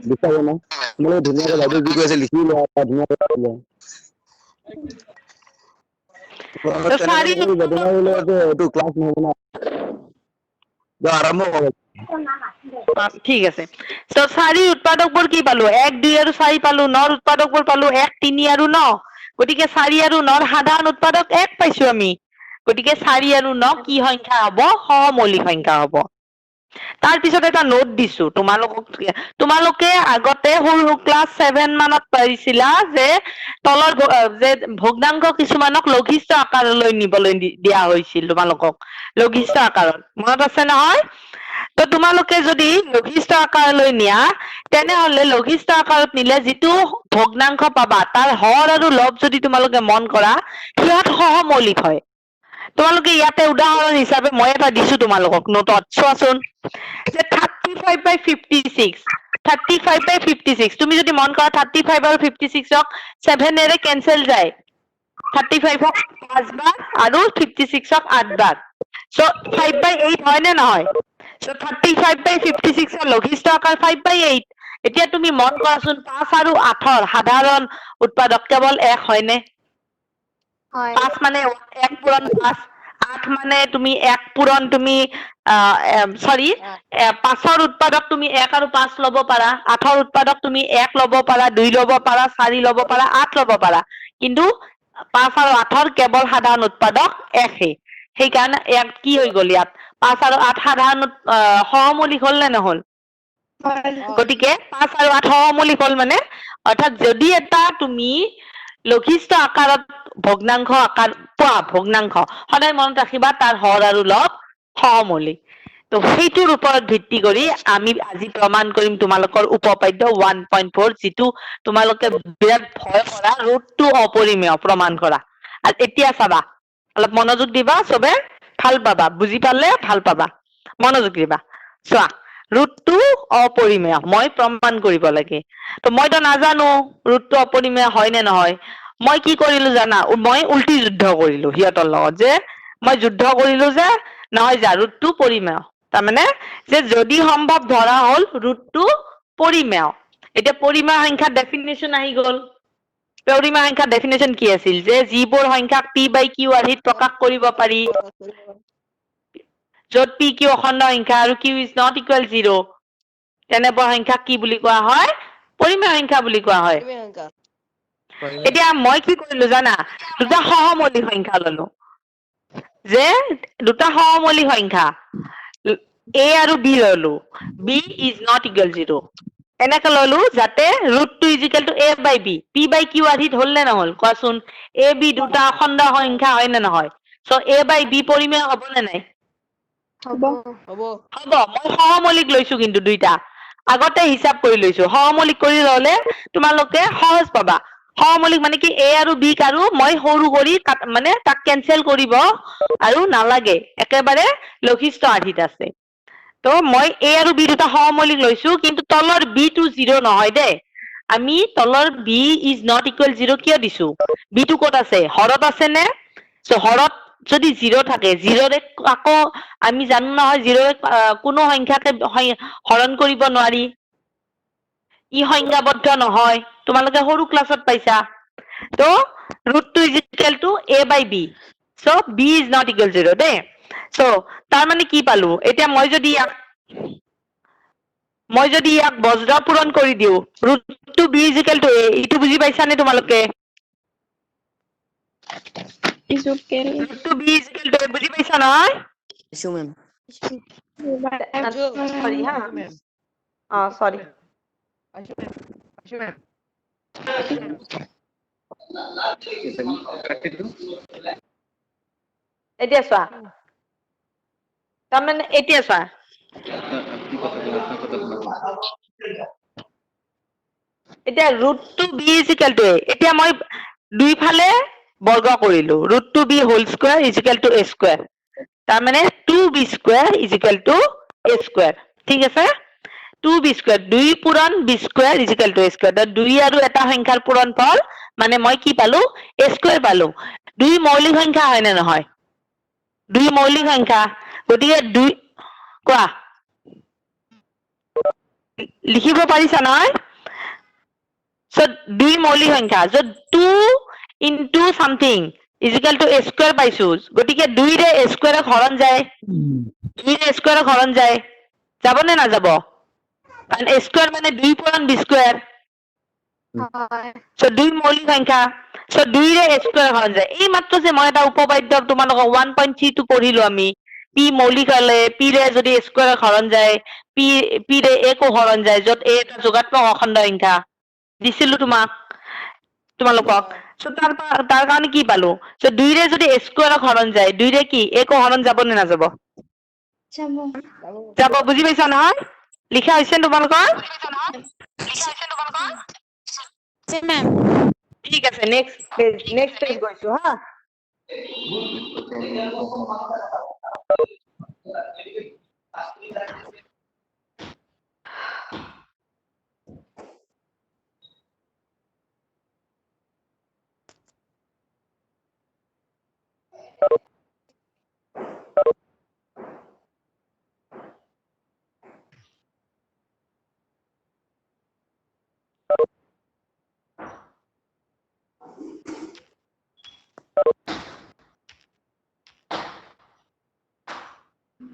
বিচাৰে না তোমালোকে ধুনীয়াকে বাইদেউ যি কৈ আছে লিখি লোৱা ধুনীয়াকে এইটো ক্লাছ নহব না আৰম্ভ হ'ব ঠিক আছে তো 4 উৎপাদকবোৰ কি পালো 1 2 আৰু 4 পালো 9ৰ উৎপাদকবোৰ পালো 1 3 আৰু 9 গতিকে 4 আৰু 9ৰ সাধাৰণ উৎপাদক 1 পাইছো আমি গতিকে 4 আৰু 9 কি সংখ্যা হ'ব সহমৌলিক সংখ্যা হ'ব তাৰ পিছত এটা নোট দিছো তোমালোকে আগতে সৰু ক্লাস 7 মানত পাইছিলা যে তলৰ যে ভগ্নাংক কিছুমানক লঘিষ্ঠ আকাৰলৈ নিবলৈ দিয়া হৈছিল তোমালোকক লঘিষ্ঠ আকাৰত মনত আছে নহয় তো তোমালোকে যদি লঘিষ্ঠ আকাৰলৈ নিয়া তেনেহলে লঘিষ্ঠ আকাৰত নিলে যেটো ভগ্নাংক পাবা তাৰ হৰ আৰু লব যদি তোমালোকে মন কৰা সিহঁত সহমৌলিক হয় তোমালোকে ইয়াতে উদাহৰণ হিচাপে মই এটা দিছো তোমালোকক নোটত চোৱাচোন যে 35/56 তুমি যদি মন কৰা 35 আৰু 56 ক 7 এৰে কেনসেল যায় 35 ক 5 বাৰ আৰু 56 ক 8 বাৰ সো 5/8 হয় নে নহয় সো 35/56 ৰ লঘিষ্ঠ আকাৰ 5/8 এতিয়া তুমি মন কৰাচোন 5 আৰু 8ৰ সাধাৰণ উৎপাদক কেৱল 1 হয়নে 5 মানে 1 পূৰণ 5 8 মানে তুমি 1 পূৰণ তুমি সৰি 5ৰ উৎপাদক তুমি 1 আৰু 5 লব পাৰা 8ৰ উৎপাদক তুমি 1 লব পাৰা 2 লব পাৰা 4 লব পাৰা 8 লব পাৰা কিন্তু 5 আৰু 8ৰ কেৱল সাধাৰণ উৎপাদক 1 হে সেইকাৰণে এক কি হৈ গল ইয়াত 5 আৰু 8 সাধাৰণ সহমৌলিক হল নে নহল গতিকে 5 আৰু 8 সহমৌলিক হল মানে অৰ্থাৎ যদি এটা তুমি লঘিষ্ঠ আকাৰত ভগ্নাংশ আকাৰ পোৱা ভগ্নাংশ সদায় মনত ৰাখিবা তাৰ হৰ আৰু লব সহমৌলিক তো সেইটোৰ ওপৰত ভিত্তি কৰি আমি আজি প্ৰমাণ কৰিম তোমালোকৰ উপপাদ্য 1.4 যেটো তোমালোকে বিৰাট ভয় কৰা ৰুটটো অপৰিমেয় প্ৰমাণ কৰা আৰু এতিয়া চাবা অলপ মনোযোগ দিবা সবে ভাল পাবা বুজি পালে ভাল পাবা মনোযোগ দিবা চোৱা ৰুটটো অপৰিমেয় মই প্ৰমাণ কৰিব লাগে তো মইতো নাজানো ৰুটটো অপৰিমেয় হয় নে নহয় মই কি কৰিলো জানা মই উল্টি যুদ্ধ কৰিলো সিহঁতৰ লগত যে মই যুদ্ধ কৰিলো যে নহয় যা ৰুটটো পৰিমেয় তাৰমানে যে যদি সম্ভৱ ধৰা হল ৰুটটো পৰিমেয় এতিয়া পৰিমেয় সংখ্যাৰ ডেফিনেশ্যন আহি গল পৰিমেয় সংখ্যাৰ ডেফিনেশ্যন কি আছিল যে যিবোৰ সংখ্যাক p বাই q আৰ্হিত প্ৰকাশ কৰিব পাৰি য'ত p q অখণ্ড সংখ্যা আৰু q is not equal 0 তেনেবোৰ সংখ্যাক কি বুলি কোৱা হয় পৰিমেয় সংখ্যা বুলি কোৱা হয় এতিয়া মই কি কৰিলো জানা দুটা সহমৌলিক সংখ্যা ললো যে দুটা সহমৌলিক সংখ্যা a আৰু b ললো b is not equal 0 এনেকে ললো যাতে ৰুটটো is equal to a by b p by q আৰ্হিত হল নে নহল কোৱাচোন a b দুটা অখণ্ড সংখ্যা হয় নে নহয় চ a বাই b পৰিমেয় হব নে নাই হ'ব হব মই সহমৌলিক লৈছো কিন্তু দুইটা আগতে হিচাপ কৰি লৈছো সহমৌলিক কৰি ললে তোমালোকে সহজ পাবা সহমৌলিক মানে কি a আৰু b আৰু মই সৰু কৰি মানে তাক কেনচেল কৰিব আৰু নালাগে একেবাৰে লঘিষ্ঠ আৰ্হিত আছে তো মই a আৰু b দুটা সহমৌলিক লৈছো কিন্তু তলৰ b টো 0 নহয় দে আমি তলৰ b is not equal 0 কিয় দিছো b টো ক'ত আছে হৰত আছে নে সো হৰত যদি 0 থাকে 0ৰে আকৌ আমি জানো নহয় 0ৰে কোনো সংখ্যাকে হৰণ কৰিব নোৱাৰি ই সংজ্ঞাবদ্ধ নহয় তোমালোকে সৰু ক্লাছত পাইছা তো ৰুটটো is equal to a by b so b is not equal 0 দে সো তাৰ মানে কি পালো এতিয়া মই যদি ইয়াক বজ্ৰ পূৰণ কৰি দিও ৰুটটো b is equal to a ইটো বুজি পাইছানে তোমালোকে equal ৰুটটো b is equal to a বুজি পাইছা নহয় পাইছো মেম সৰি হা সৰি এতিয়া চোৱা তাৰমানে এতিয়া চোৱা এতিয়া ৰুটটো b is equal to a এতিয়া মই দুইফালে বৰ্গ কৰিলো ৰুটটো b whole square is equal to a square তাৰমানে 2b square is equal to a square ঠিক আছে 2b স্কয়াৰ 2 পূৰণ b square is equal to a square 2 আৰু এটা সংখ্যাৰ পূৰণফল মানে মই কি পালো a স্কয়াৰ পালো 2 মৌলিক সংখ্যা হয় নে নহয় 2 মৌলিক সংখ্যা গতিকে 2 কোৱা লিখিব পাৰিছা নহয় সো 2 মৌলিক সংখ্যা য'ত 2 into something is equal to a square পাইছো গতিকে 2 ৰে a স্কয়াৰক হৰণ যায় 2 ৰে a স্কয়াৰক হৰণ যায় যাব নে নাযাব কাৰণ a স্কয়াৰ মানে 2 পূৰণ b স্কয়াৰ সো 2 মৌলিক সংখ্যা সো 2 ৰে a স্কয়াৰ হৰণ যায় এই মাত্ৰ যে মই এটা উপপাদ্য তোমালোকক 1.3 টো পঢ়িলো আমি p মৌলিক হলে p ৰে যদি a স্কয়াৰক হৰণ যায় p ৰে a কো হৰণ যায় য'ত a এটা যোগাত্মক অখণ্ড সংখ্যা দিছিলো তোমালোকক সো তাৰ কাৰণে কি পালো সো 2 ৰে যদি a স্কয়াৰক হৰণ যায় 2 ৰে কি a কো হৰণ যাব নে নাযাব যাব বুজি পাইছা নহয় লিখা হৈছে তোমালোকৰ মেম ঠিক আছে নেক্সট পেজ গৈছো হা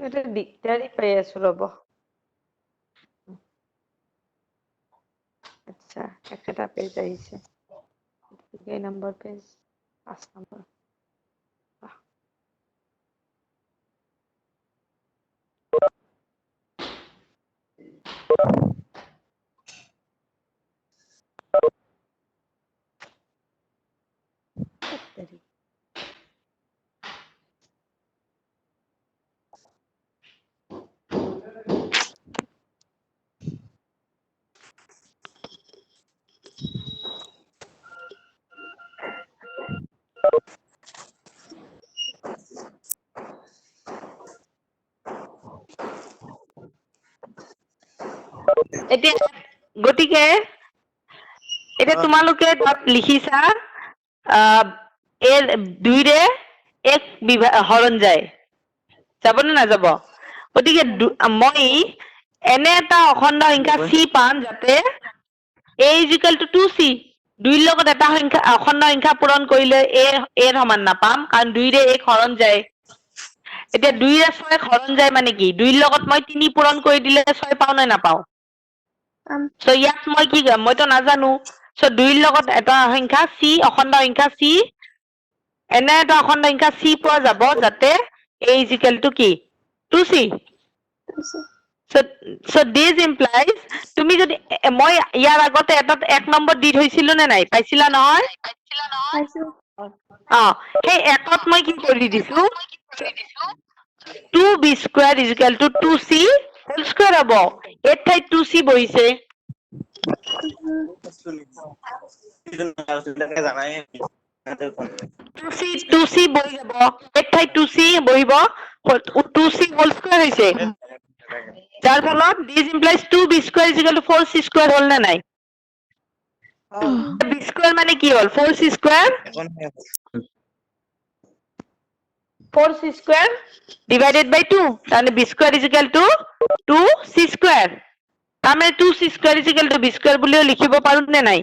এটা দিগদাৰি পাই আছো ৰব আচ্ছা একটা পেজ আহিছে কেই নম্বৰ পেজ 5 নম্বৰ এতিয়া গতিকে এতিয়া তোমালোকে তাত লিখিছা এর 2 রে 1 হরণ যায় যাবনে না যাব গতিকে মই এনে এটা অখণ্ড সংখ্যা c পাম যাতে a = 2c 2 লগত এটা সংখ্যা অখণ্ড সংখ্যা পূৰণ কৰিলে a এৰ সমান নাপাম কাৰণ 2 ৰে 1 হৰণ যায় এতিয়া 2 ৰে 6 হৰণ যায় মানে কি 2 লগত মই 3 পূৰণ কৰি দিলে 6 পাও না নাপাও সো ইয়াত মই কি মই তো নাজানো সো 2 লগত এটা সংখ্যা c অখণ্ড সংখ্যা c এনে এটা অখণ্ড সংখ্যা c পোৱা যাব যাতে a = কি 2c so this implies তুমি যদি মই ইয়াৰ আগতে এটা 1 নম্বৰ দি থৈছিল নে নাই পাইছিলা নহয় সেই একত মই কি কৰি দিছো 2b² = 2c হোল স্কয়ার হ'ব এত ঠাই 2c বহিছে 2c বহি যাব এত ঠাই 2c বহিব 2c হোল স্কয়ার হৈছে যার ফলত this implies 2b² = 4c² হল না নাই b² মানে কি হল 4c² 4c² divided by 2 তাহলে b² = 2c² তার মানে 2c² = b² বুলিও লিখিব পাৰো নে নাই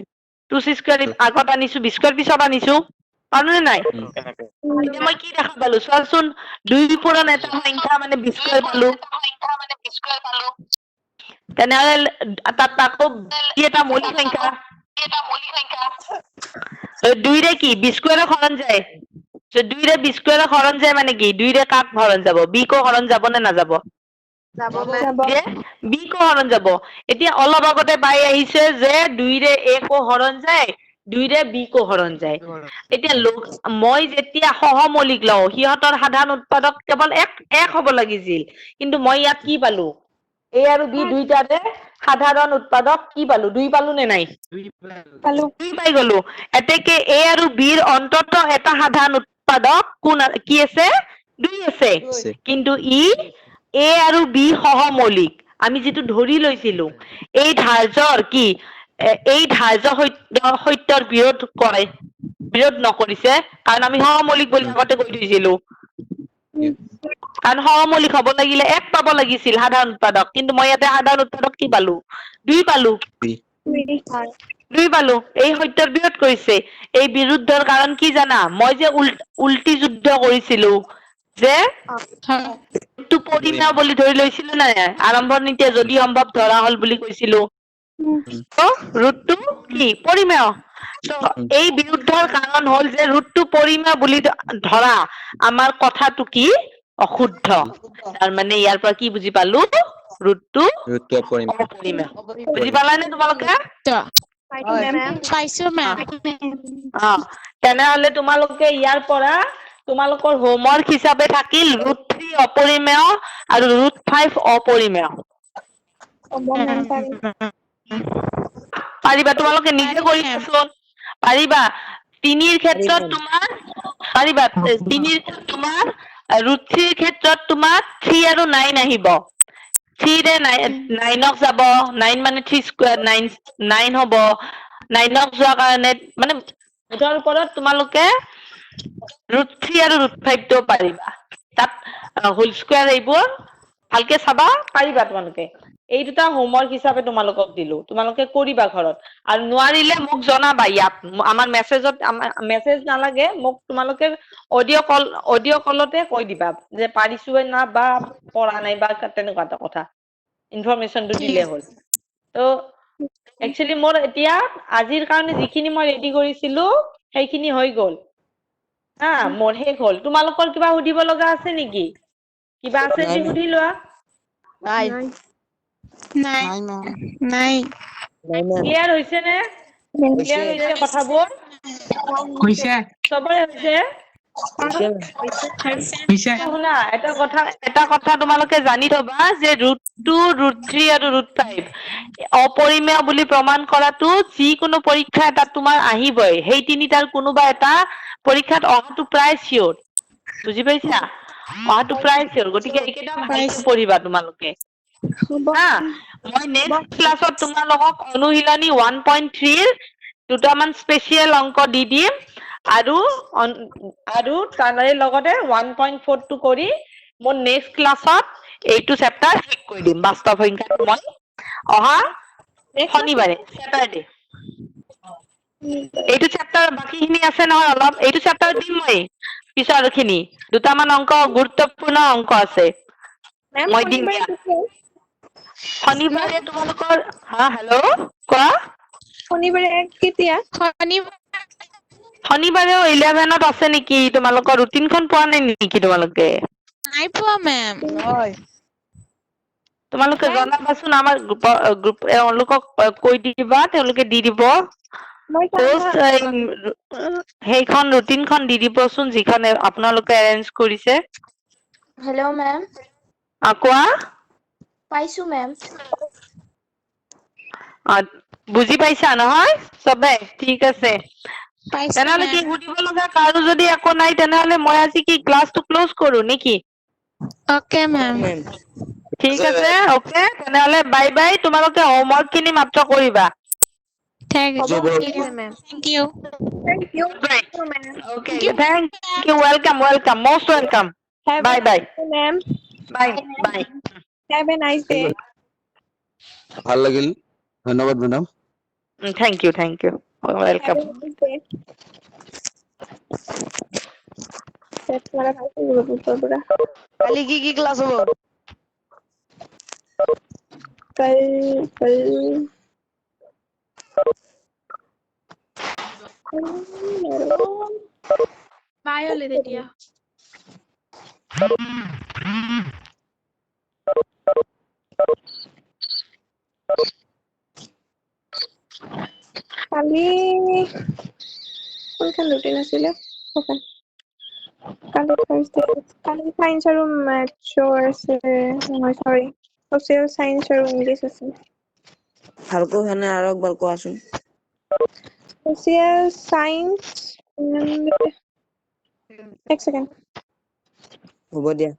2c² আগত আনিছো b² পিছত আনিছো পাৰো নে নাই এতিয়া মই কি দেখা পালো চোৱাচোন 2 পূৰণ এটা সংখ্যা মানে b² পালো তেনেহলে তাত আকৌ কি এটা মৌলিক সংখ্যা 2 ৰে কি b² হৰণ যায় সো 2 ৰে b² হৰণ যায় মানে কি 2 ৰে কাক হৰণ যাব b কো হৰণ যাব নে না যাব b কো হৰণ যাব এতিয়া অলপ আগতে পাই আহিছে যে 2 ৰে a কো হৰণ যায় 2 ৰে b কো হৰণ যায় এতিয়া মই যেতিয়া সহমৌলিক লওঁ হিহতৰ সাধাৰণ উৎপাদক কেৱল এক হ'ব লাগিছিল কিন্তু মই ইয়াত কি পালো a আৰু b দুইটাৰে সাধাৰণ উৎপাদক কি পালো 2 পালো নে নাই 2 পাই গলো এতেকে a আৰু b ৰ অন্তত এটা সাধাৰণ উৎপাদক কোন কি আছে 2 আছে কিন্তু ই a আৰু b সহমৌলিক আমি যেটো ধৰি লৈছিলো এই ধাৰ্যৰ কি এই ধাৰ্য সত্যৰ বিৰোধ নকৰিছে কাৰণ আমি সহমৌলিক বুলি আগতে কৈ থৈছিলো কাৰণ সহমৌলিক হ'ব লাগিলে 1 পাব লাগিছিল সাধাৰণ উৎপাদক কিন্তু মই ইয়াতে সাধাৰণ উৎপাদক কি পালো 2 পালো 2 পালো এই সত্যৰ বিৰোধ কৰিছে এই বিৰুদ্ধৰ কাৰণ কি জানা মই যে উল্টি যুদ্ধ কৰিছিলো যে ৰুটটো পৰিমেয় বুলি ধৰি লৈছিলো না আৰম্ভণিতে যদি সম্ভৱ ধৰা হল বুলি কৈছিলো ৰুটটো কি পৰিমেয় তো এই বিৰুদ্ধৰ কাৰণ হল যে ৰুটটো পৰিমেয় বুলি ধৰা আমাৰ কথাটো কি অশুদ্ধ তাৰ মানে ইয়াৰ পৰা কি বুজি পালো ৰুটটো অপৰিমেয় বুজি পালানে তোমালোকে পাইছো মেম তেনেহলে তোমালোকে ইয়াৰ পৰা তোমালোকৰ হোমৱৰ্ক হিচাপে থাকিল √3 অপৰিমেয় আৰু √5 অপৰিমেয় পাৰিবা তোমালোকে নিজে কৰিবাচোন পাৰিবা 3 ৰ ক্ষেত্ৰত তোমাৰ পাৰিবা 3 ৰ তোমাৰ √3 ৰ ক্ষেত্ৰত তোমাৰ 3 আৰু 9 আহিব 3 ৰে 9ক যাব 9 মানে 3² 9 হ'ব 9ক যোৱা কাৰণে মানে এটাৰ ওপৰত তোমালোকে √3 আৰু √5 টো পাৰিবা তাত হোল স্কয়াৰ এইবোৰ ভালকে চাবা পাৰিবা তোমালোকে এই দুটা হোমৱৰ্ক হিচাপে তোমালোকক দিলো তোমালোকে কৰিবা ঘৰত আৰু নোৱাৰিলে মোক জনাবা ইয়াত আমাৰ মেছেজ নালাগে মোক তোমালোকে অডিও কলতে কৈ দিবা যে পাৰিছো না বা পৰা নাই বা তেনেকুৱা এটা কথা ইনফৰমেশনটো দিলে হ'ল তো একচুয়ালি মোৰ এতিয়া আজিৰ কাৰণে যিখিনি মই ৰেডি কৰিছিলো সেইখিনি হৈ গ'ল মোৰ শেষ হ'ল তোমালোকৰ কিবা সুধিব লগা আছে নেকি কিবা আছে যদি সুধি লোৱা নাই ক্লিয়াৰ হৈছে নে ক্লিয়াৰ হৈছে কথাবোৰ হৈছে সবৰে হৈছে শুনা এটা কথা তোমালোকে জানি থবা যে √2 √3 আৰু √5 অপৰিমেয় বুলি প্ৰমাণ কৰাটো যিকোনো পৰীক্ষা এটা তোমাৰ আহিবই সেই তিনিটাৰ কোনোবা এটা পৰীক্ষাত অহাটো প্ৰায় চিয়ৰ বুজি পাইছা অহাটো প্ৰায় চিয়ৰ গতিকে এইকেইটা ভালকৈ পঢ়িবা তোমালোকে মই নেক্সট ক্লাছত তোমালোকক অনুশীলনী 1.3 দুটামান স্পেচিয়েল অংক দি দিম আৰু আৰু তাৰে লগতে 1.4 কৰি মই নেক্সট ক্লাছত এইটো চেপ্টাৰ শেষ কৰি দিম বাস্তৱ সংখ্যাটো মই অহা শনিবাৰে চেটাৰডে এইটো চেপ্টাৰ বাকীখিনি আছে নহয় অলপ এইটো চেপ্টাৰ দিম মই পিছৰ খিনি দুটামান অংক গুৰুত্বপূৰ্ণ অংক আছে মই দিম দিয়া শনিবাৰে তোমালোকৰ হা হেল্ল' কোৱা শনিবাৰে কেতিয়া শনিবাৰেও 11ত আছে নেকি তোমালোকৰ ৰুটিনখন পোৱা নাই নেকি তোমালোকে নাই পোৱা মেম তোমালোকে জনাবাচোন আমাৰ গ্ৰুপ তেওঁলোকক কৈ দিবা তেওঁলোকে দি দিব পোষ্ট সেইখন ৰুটিনখন দি দিবচোন যিখন আপোনালোকে এৰেঞ্জ কৰিছে হেল্ল' মেম কোৱা পাইছো মেম বুজি পাইছা নহয় চবে ঠিক আছে পাইছো তেনেহলে কি মেম সুধিব লগা কাৰো যদি একো নাই তেনেহলে মই আজি কি ক্লাছটো ক্লোজ কৰো নেকি ওকে মেম ঠিক আছে ওকে তেনেহলে বাই বাই তোমালোকে হোমৱৰ্ক খিনি মাত্ৰ কৰিবা ঠিক ঠিক আছে আছে ma'am thank you okay thank you welcome most welcome bye bye ma'am. bye bye Have a nice day. ভাল লাগিল ধন্যবাদ madam thank you welcome Have a nice day. তোমারা ভালো করে বুঝতে পারবে কালি কি ক্লাস হবো कल कल বায়লে তেতিয়া কালি কোনখন ৰুটিন আছিলে ওকে কালি থাৰ্সডে কালি সায়েন্স আৰু ম্যাথছৰ আছে নহয় সৰি সোশ্যাল সায়েন্স আৰু ইংলিছ আছে ভালকৈ হয়নে আৰু একবাৰ কোৱাচোন সোশ্যাল সায়েন্স এক সেকেন্ড হ'ব দিয়া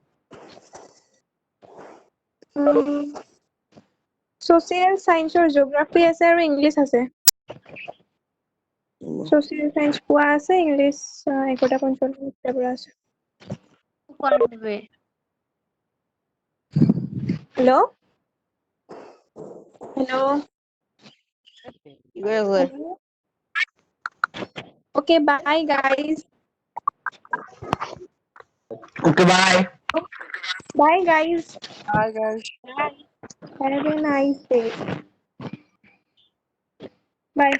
সোশ্যাল সায়েন্সৰ জিওগ্ৰাফি আছে আৰু ইংলিছ আছে সোশ্যাল সায়েন্স পোৱা আছে ইংলিছ 11:45 পৰা আছে কৰবে হেল্ল' হেল্ল' কি কৰি আছে okay bye guys okay bye bye guys bye guys have a nice day bye